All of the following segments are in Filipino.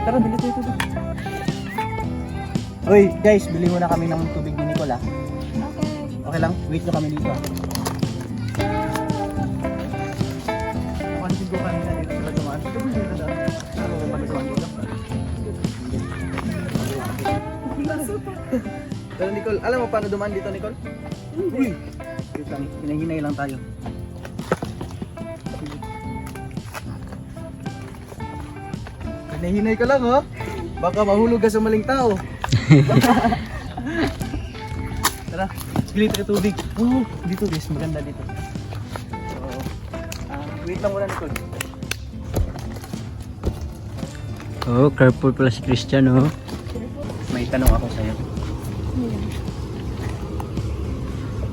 Tara, bili tayo tubig. Uy, guys, bili muna kami ng tubig ni Nicole, ah. Okay lang? Wait nyo kami dito, ah. Napansin ko kanina dito sila dumaan. Ito ba dito daan? Ano ba dumaan dito? Pero Nicole, alam mo paano dumaan dito, Nicole? Uy! Wait lang, hinahinay lang tayo. Hinahinay ka lang, oh. Baka mahulog ka sa maling tao. Tara, bili tayo tubig. Oh, dito guys, maganda dito. So, wait lang muna, Nicole. Oh, careful pala si Christian, oh. May tanong ako sa'yo.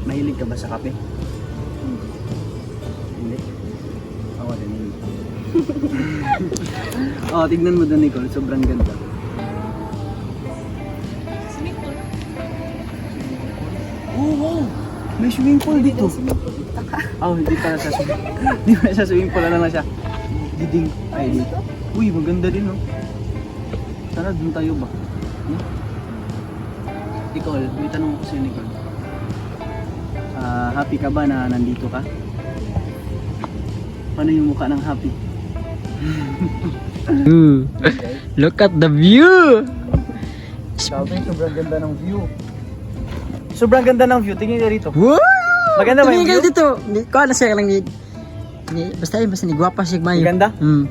Mahilig ka ba sa kape? Hindi? Ako din hindi. Oh, tignan mo doon, Nicole. Sobrang ganda. Oh, wow! May swimming pool dito. Oh, hindi pala sa swimming pool. Hindi pala sa swimming pool. Ano na siya? Diding. Ay, dito. Uy, maganda din, oh. Tara, dun tayo ba? Hmm? Nicole, may tanong ako sa'yo, Nicole. Happy ka ba na nandito ka? Paano yung mukha ng happy? Ooh, look at the view! Sabi, sobrang ganda ng view. Sobrang ganda ng view. Tingin ka rito. Wow! Maganda ba yung Tumingin view? dito. Kuha na siya lang basta ni gwapa siya mayo. Maganda? Hmm.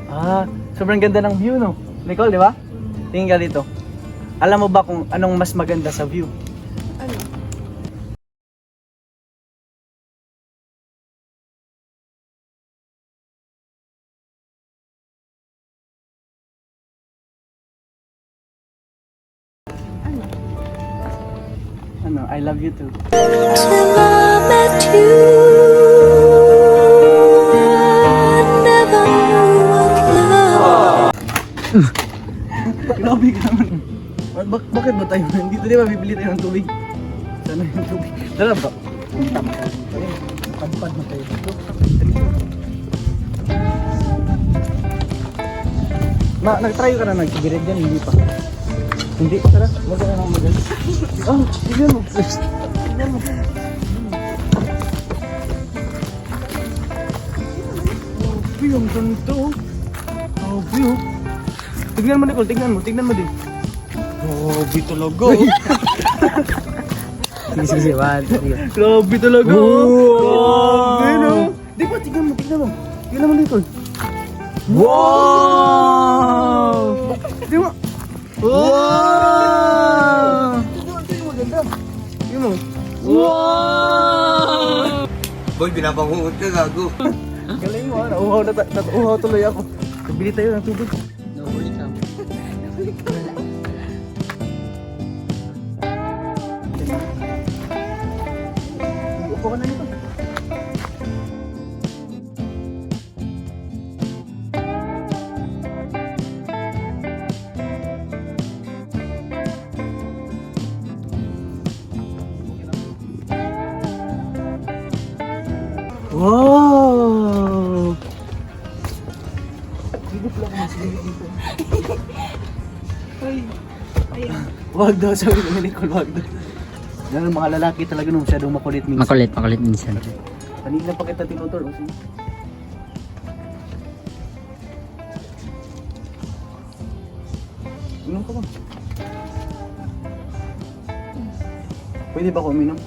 Sobrang ganda ng view, no? Nicole, di ba? Tingin ka dito. Alam mo ba kung anong mas maganda sa view? Ano? I love you too. Till I met you, I never knew what love. Grabe ka naman. Bakit ba tayo nandito? Di ba bibili tayo ng tubig? Sana yung tubig. Tara ba? Punta mo tayo dito. Padpad mo tayo dito. Nag-try ka na nag-cigarette dyan? Hindi pa. Hindi. Tara, wag ka na nang magaling. Oh, tignan mo. Tignan mo. Oh, ang ganito. Oh, view. Tignan mo, Nicole. Tignan mo. Tignan mo din. Grabe talaga. Sige, one, Grabe talaga. Wow. Grabe, no? Di ba, tignan mo. Tignan mo, Nicole. Wow! Di ba? Wow! Tignan mo, ganda. Tignan mo. Wow! Boy, binabangungot ka, gago. Galing mo, nauuhaw tuloy ako. Bili tayo ng tubig. Nahuli ka. Upo ka na nito. Wow! Hindi pala ako masigit dito. Wag daw, sabi ko ni Nicole, wag daw. Yan ang mga lalaki talaga nung masyadong makulit minsan. Makulit minsan. Kanina pa kita tinutur. Inom ka ba? Pwede ba ako uminom?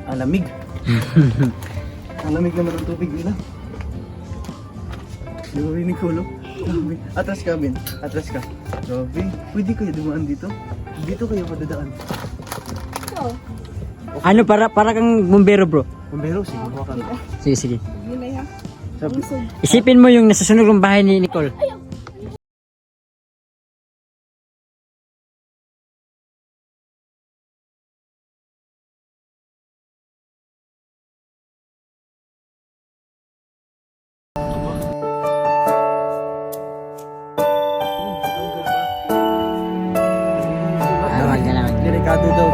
Ang lamig. Ang lamig naman ng tubig nila. Grabe, Nicole. Grabe. Atras ka, Ben. Atras ka. Grabe. Pwede kayo dumaan dito? Dito kayo padadaan. Ano, para kang bumbero, bro. Bumbero, sige. Buha ka. Sige. Sabi, Isipin mo yung nasa sunog ng bahay ni Nicole. Wag na lang. delikado daw.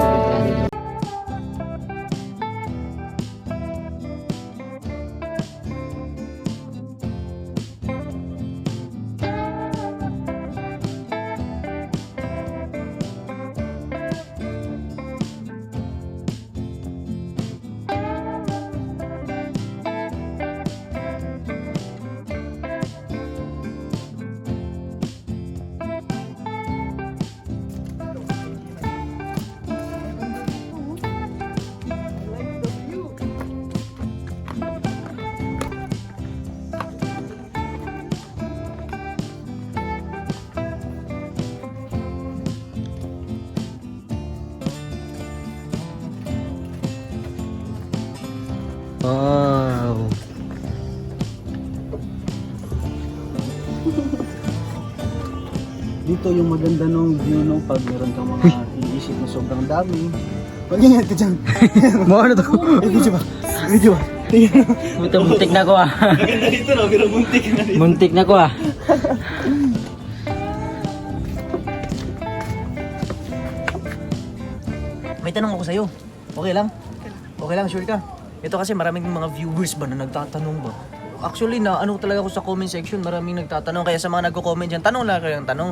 Wow. Dito yung maganda nung view no, pag meron kang mga iniisip na sobrang dami. Mag-ingat ka dyan. Mo ano to? Video ba? Video ba? Buto muntik na ko ah. Maganda dito no, pero muntik na dito. Muntik na ko ah. May tanong ako sa'yo. Okay lang? Okay lang, sure ka? Ito kasi maraming mga viewers ba na nagtatanong ba? Actually na ano talaga ako sa comment section, maraming nagtatanong kaya sa mga nagko-comment diyan, tanong lang kayo ng tanong.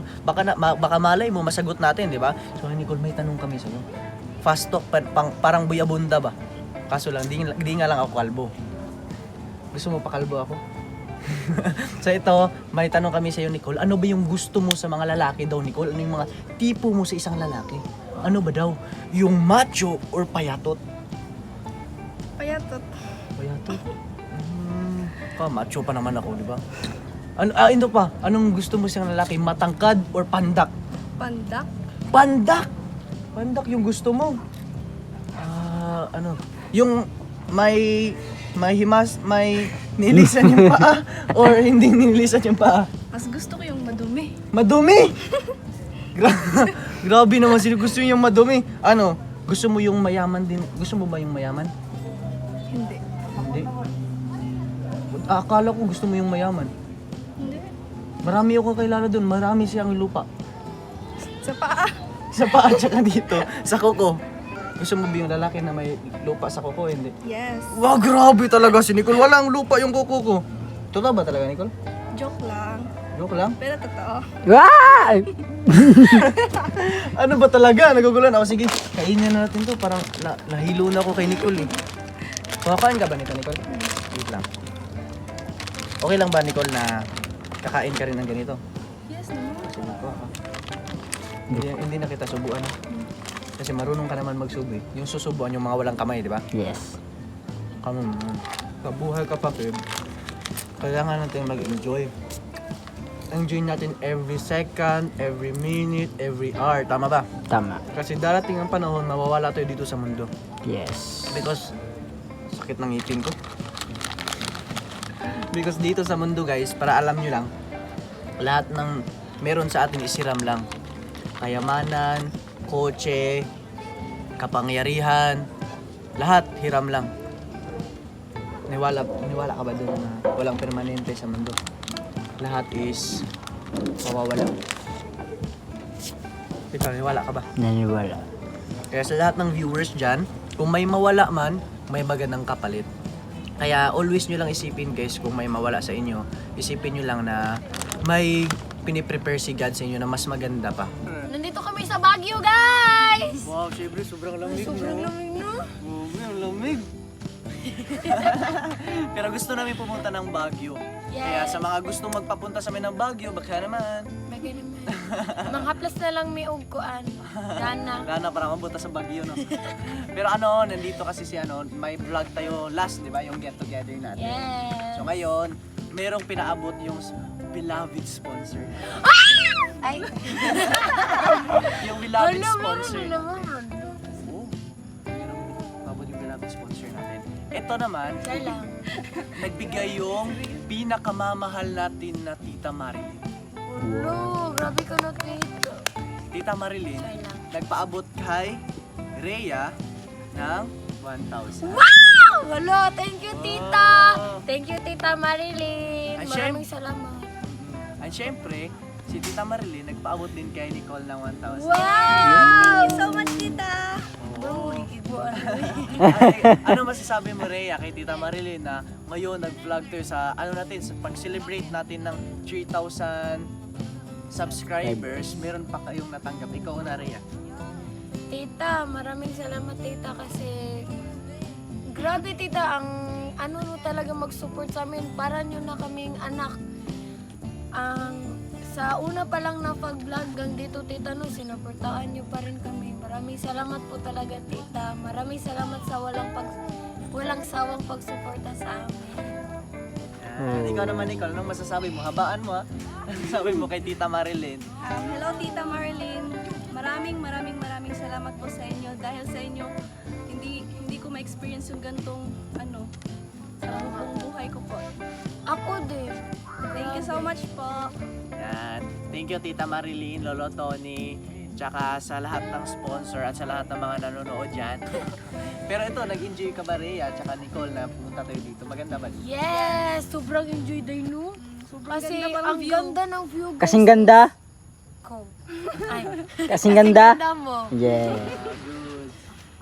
Baka malay mo masagot natin, di ba? So Nicole, may tanong kami sa'yo. Fast talk parang buyabunda ba? Kaso lang di nga lang ako kalbo. Gusto mo pa kalbo ako? So ito, may tanong kami sa'yo Nicole. Ano ba yung gusto mo sa mga lalaki daw Nicole? Ano yung mga tipo mo sa isang lalaki? Ano ba daw? Yung macho or payatot? Payatot. Payatot? Macho pa naman ako, di ba? Ito pa. Anong gusto mo sa lalaki? Matangkad or pandak? Pandak. Pandak! Pandak yung gusto mo. Ano? Yung may nilisan yung paa or hindi nilisan yung paa? Mas gusto ko yung madumi. Madumi! Grabe naman sino gusto yung madumi. Ano? Gusto mo yung mayaman din? Gusto mo ba yung mayaman? Hindi. Hindi. Akala ko gusto mo yung mayaman. Hindi. Marami ako kilala doon. Marami siyang lupa. Sa paa. Sa paa tsaka dito. Sa kuko. Gusto mo ba yung lalaki na may lupa sa kuko? Hindi. Yes. Wow, grabe talaga si Nicole. Walang lupa yung kuko ko. Totoo ba talaga, Nicole? Joke lang. Joke lang? Pero totoo. Wow! Ano ba talaga? Nagugulan ako. Sige, kainin na natin to. Parang nahilo na ako kay Nicole eh. Kumakain ka ba nito, Nicole? Wait lang. Okay lang ba, Nicole, na kakain ka rin ng ganito? Yes naman. Sige ko. Hindi na kita subuan. Kasi marunong ka naman magsubo eh. Yung susubuan yung mga walang kamay, di ba? Yes. Come on. Kabuhay ka pa, Peb. Kailangan natin mag-enjoy. Enjoy natin every second, every minute, every hour. Tama ba? Tama. Kasi darating ang panahon, mawawala tayo dito sa mundo. Yes. Because, sakit ng ngipin ko. Because dito sa mundo guys, para alam nyo lang, lahat ng meron sa atin isiram lang. Kayamanan, kotse, kapangyarihan, lahat hiram lang. Niwala ka ba dun na walang permanente sa mundo? Lahat is mawawala. Ikaw, niwala ka ba? Naniwala. Kaya sa lahat ng viewers dyan, kung may mawala man, may magandang kapalit. Kaya always nyo lang isipin guys, kung may mawala sa inyo, isipin nyo lang na may piniprepare si God sa inyo na mas maganda pa. Nandito kami sa Baguio, guys! Wow, syempre sobrang lamig. Sobrang lamig, no? Ang lamig. Pero gusto namin pumunta ng Baguio. Yes. Kaya sa mga gustong magpapunta sa amin ng Baguio, baka naman. Bagay naman. Manghaplas na lang may ugkuan. Dana. Rana para mabuta sa Baguio, no? Pero ano, nandito kasi si ano, may vlog tayo last, di ba? Yung get together natin. Yes. So ngayon, merong pinaabot yung beloved sponsor. Ay. Yung beloved Wala, sponsor. meron naman. Oh, merong pinaabot yung beloved sponsor natin. Ito naman, Siya lang. nagbigay yung pinakamamahal natin na Tita Marilyn. Ulo, grabe ka na, Tito. Tita Marilyn, Siya lang. nagpaabot kay Rhea ng 1,000. Wow! Hello, thank you, Tita. Oh. Thank you, Tita Marilyn. Ay, Maraming salamat. At syempre, si Tita Marilyn nagpaabot din kay Nicole ng 1,000. Wow! Thank you so much, Tita. Oo. Ay, Ano masasabi mo, Rhea, kay Tita Marilyn na ngayon nag-vlog tayo sa ano natin, sa pag-celebrate natin ng 3,000 subscribers, meron pa kayong natanggap. Ikaw na, Rhea. Tita, maraming salamat, Tita, kasi grabe, Tita, ang ano mo talaga mag-support sa amin. Para nyo na kaming anak. Sa una pa lang na pag-vlog gang dito, Tita, no, sinuportaan nyo pa rin kami. Maraming salamat po talaga, Tita. Maraming salamat sa walang sawang pagsuporta sa amin. Ikaw naman, Nicole, anong masasabi mo? Habaan mo, ha? Anong sabi mo kay Tita Marilyn? Hello Tita Marilyn. Maraming salamat po sa inyo. Dahil sa inyo, hindi ko ko ma-experience yung gantong sa buong buhay ko po. Ako din. Thank you so much po. Yan. Thank you Tita Marilyn, Lolo Tony, tsaka sa lahat ng sponsor at sa lahat ng mga nanonood dyan. Pero ito, nag-enjoy ka ba Rhea, tsaka Nicole na pumunta tayo dito? Maganda ba? Yes! Sobrang enjoy din, no? Kasi ganda pa ng ang view. ganda ng view, guys. Kasing ganda. Ko. Ay. Kasing ganda. Ganda mo. Yeah. Good.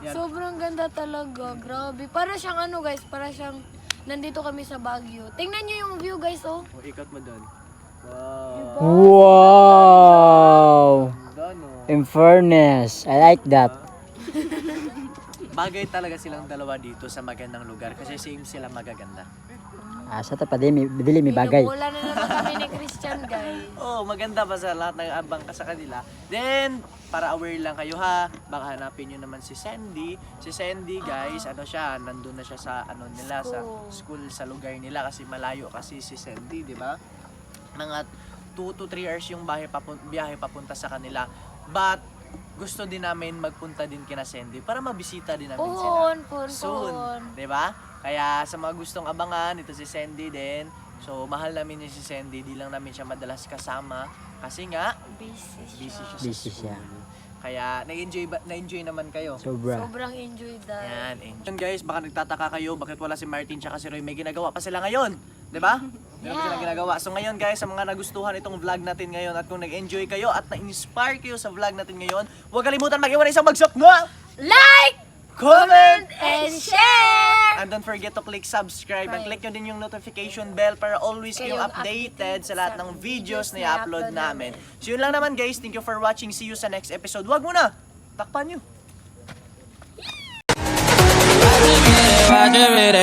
Yan. Sobrang ganda talaga. Grabe. Para siyang guys, para siyang nandito kami sa Baguio. Tingnan niyo yung view, guys, oh. O, ikot mo doon. Wow. Wow. Ganda, no? In fairness, I like that. Bagay talaga silang dalawa dito sa magandang lugar kasi same sila magaganda. Sa tapad dili may bagay. Wala na naman kami ni Christian, guys. Oh, maganda pa sa lahat ng abang ka sa kanila. Then, para aware lang kayo ha, baka hanapin nyo naman si Sandy. Si Sandy guys, siya, nandun na siya sa nila, sa school, sa lugar nila kasi malayo kasi si Sandy, di ba? Mga 2 to 3 hours yung biyahe papunta sa kanila. But, gusto din namin magpunta din kina Sandy para mabisita din namin sila. Soon. Di ba? Kaya sa mga gustong abangan, ito si Sandy din. So, mahal namin yung si Sandy. Di lang namin siya madalas kasama. Kasi nga, busy siya Busy sa school. siya. Kaya, na-enjoy naman kayo. Sobra. Sobrang enjoy that. Yan, enjoy. Yan guys, baka nagtataka kayo bakit wala si Martin tsaka si Roy. May ginagawa pa sila ngayon. Di ba? Meron silang ginagawa. So ngayon guys, sa mga nagustuhan itong vlog natin ngayon at kung nag-enjoy kayo at na-inspire kayo sa vlog natin ngayon, huwag kalimutan mag-iwan ng isang bagsak na Like! comment! And share! And don't forget to click subscribe and click nyo din yung notification bell para always kayong updated sa lahat ng videos na i-upload namin. So yun lang naman guys, thank you for watching. See you sa next episode. Huwag muna, takpan nyo. Roger it,